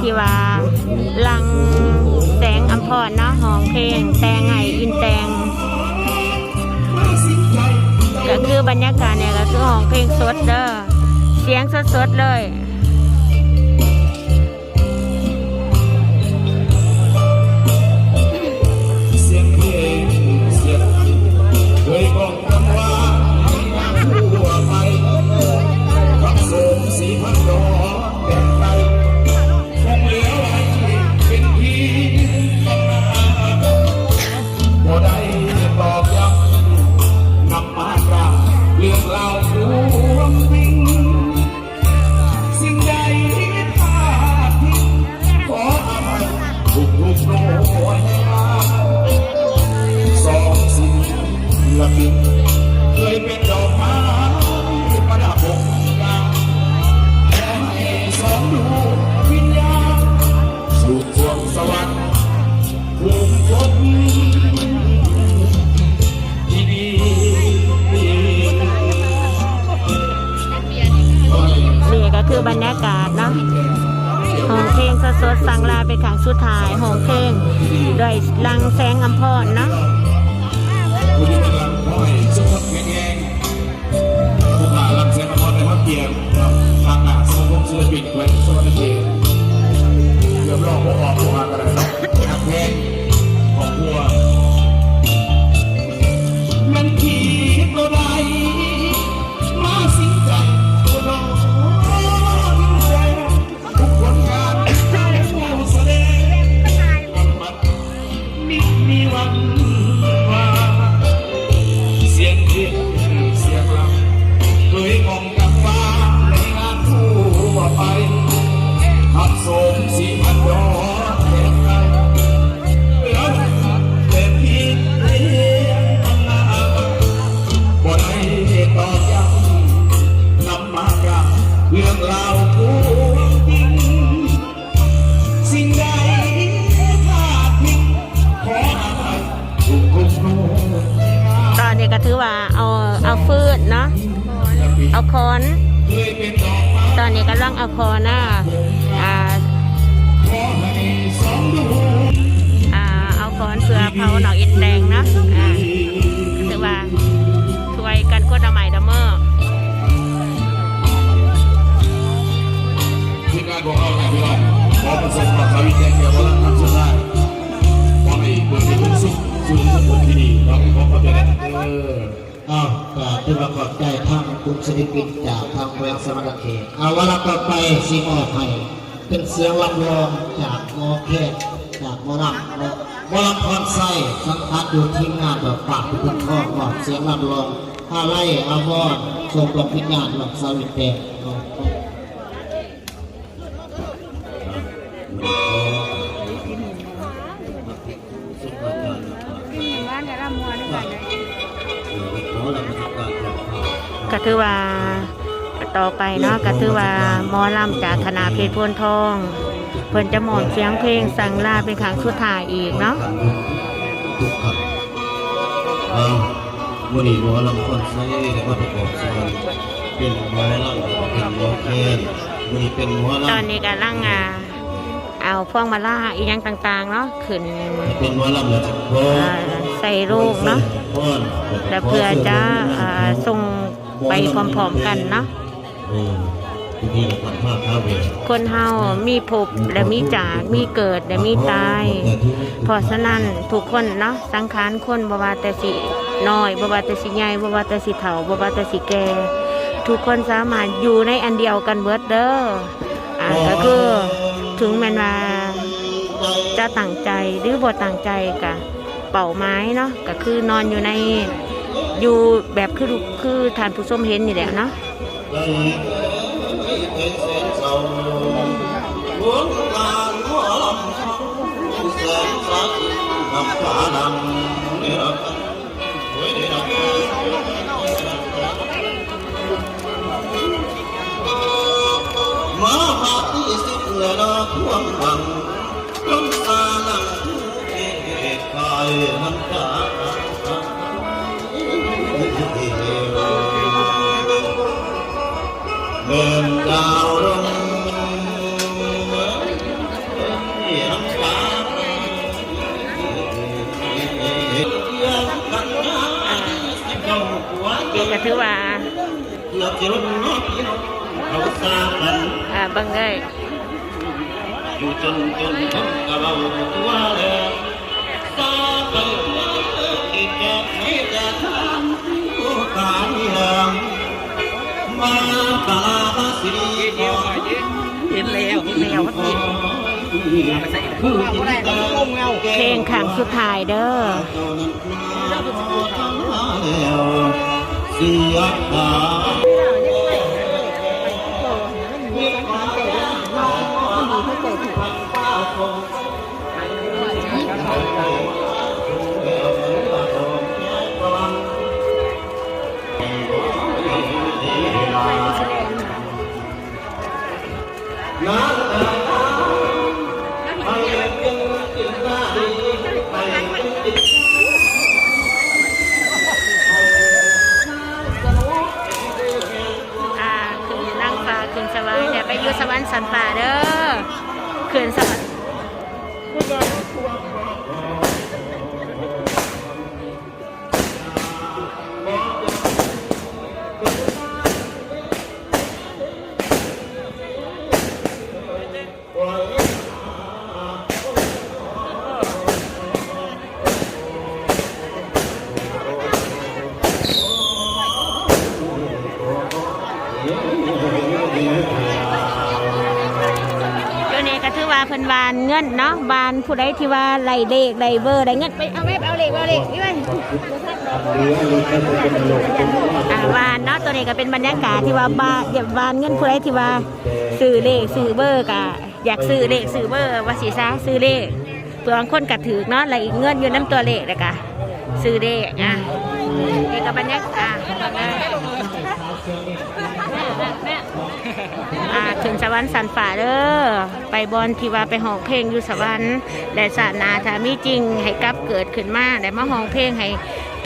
ที่ว่าลังแสงอัมพรเนาะห้องเพลงแตงไห้อินแตงก็คือบรรยากาศเนี่ยก็คือห้องเพลงสดเด้อเสียงสดๆเลยบรรยากาศเนาะห้องเพลงสดๆสั่งลาไปครั้งสุดท้ายห้องเพลงด้วยลังแสงอัมพรเนาะก็ถือว่าเอาฟืนเนาะเอาคอนตอนนี้กำลังเอาคอนนะเอาคอนเพื่อเผาหนองอินแดงนะถือว่าช่วยกันคนใหม่ดัมเมอร์ที่การของเราเนี่ยพี่น้องขอประสบความสำเร็จเกี่ยวกับทางสุดท้ายความดีเพื่อที่ทุกสิ่งสู่ผลที่ดีเราขอขอบใจก็ที่เราขอบใจทางกลุ่มศิลปินจากทางแวงสมรเขตวันละต่อไปสีมอไทยเป็นเสียงลำลองจากมอเขตจากมอลำพรไส้สังกัดอยู่ที่งานแบบปากทุกข้อบอกเสียงลำลองอะไรอาวรส่งดวงวิญญาณหลังสาวิตเตะก็ถือว่าต่อไปเนาะก็ถือว่าหมอลำจากคณะเพชรพลทองเพิ่นจะหมอนเสียงเพลงสั่งลาเป็นครั้งสุดท้ายอีกเนาะวันนี้หมอลำคนใช้แล้วก็ประกอบเสียงเป็นหมอลำเป็นหมอแคนวันนี้เป็นหมอลำตอนนี้กำลังเอาพวงมาล่าอีกอย่างต่างๆเนาะขึ้นเป็นหมอลำเลยใส่ลูกเนาะแต่เพื่อจะส่งไปพร้อมๆกันเนาะคนเฮามีภพและมีจากมีเกิดและมีตายเพราะฉะนั้นทุกคนเนาะสังขารคนบ่ว่าแต่สิน้อยบ่ว่าแต่สิใหญ่บ่ว่าแต่สิเฒ่าบ่ว่าแต่สิแก่ทุกคนสามารถอยู่ในอันเดียวกันเบิดเด้อก็คือถึงแม้ว่าจะตั้งใจหรือบ่ตั้งใจกะเป่าไม้เนาะก็คือนอนอยู่แบบคือท่านผู้ชมเห็นนี่แหละเนาะมาหาที่สิเพื่อเราท่วงบังลงตาหลังทุกเหตุกายน้ำตาเดินดาวลง ถือว่า เราจะลดน้อยเราสร้างกัน บังเอ้ย อยู่จนผมกับเราตัวแล้วสร้างไปที่แก่ไม่จะทำผู้การเมืองมาตาลาสิริเห็นแล้วเพลงขังสุดท้ายเด้อเสียตาคือนั่งฟ้าคืนสวรรค์เดี๋ยวไปอยู่สวรรค์สันป่าเด้อคืนสวรรค์เพิ่นวานเงินเนาะวานผู้ใดที่ว่าไล่เลขไล่เบอร์ไล่เงินไปเอาเลขนี่ไปวานเนาะตัวนี้ก็เป็นบรรยากาศที่ว่าเดี๋ยววานเงินผู้ใดที่ว่าซื้อเลขซื้อเบอร์กะอยากซื้อเลขซื้อเบอร์ว่าสิซะซื้อเลขเปลืองคนกระถือเนาะไล่เงินอยู่น้ำตัวเลขเลยกะซื้อเลขนี่ก็บรรยากาศถึงสวรรค์สันฝ่าเด้อไปบอลที่ว่าไปห้องเพลงอยู่สวรรค์และศาสนาถ้ามีจริงให้กลับเกิดขึ้นมาได้มาห้องเพลงให้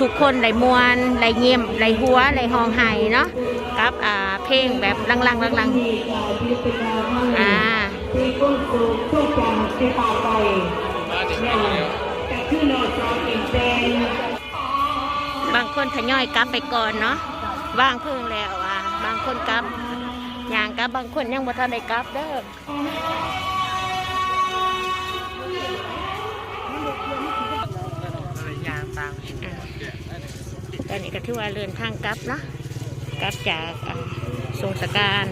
ทุกคนได้มวนได้เงียบได้หัวได้ห้องไห้เนาะกับเพลงแบบลังบางคนทยอยกลับไปก่อนเนาะว่างเพิ่งแล้วบางคนกลับอย่างกับบางคนยังบ่ทันได้กลับเด้อตอนนี้ก็ถือว่าเดินทางกลับเนาะกลับจากทรงสการ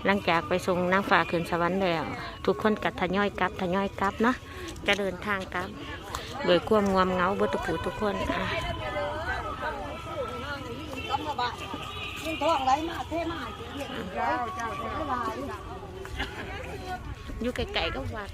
หลังจากไปส่งนางฟ้าขึ้นสวรรค์แล้วทุกคนกัดทยอยกลับเนาะจะเดินทางกลับโดยความงวมเงาบุตรผู้ทุกคนอยู่ไกลๆก็วัด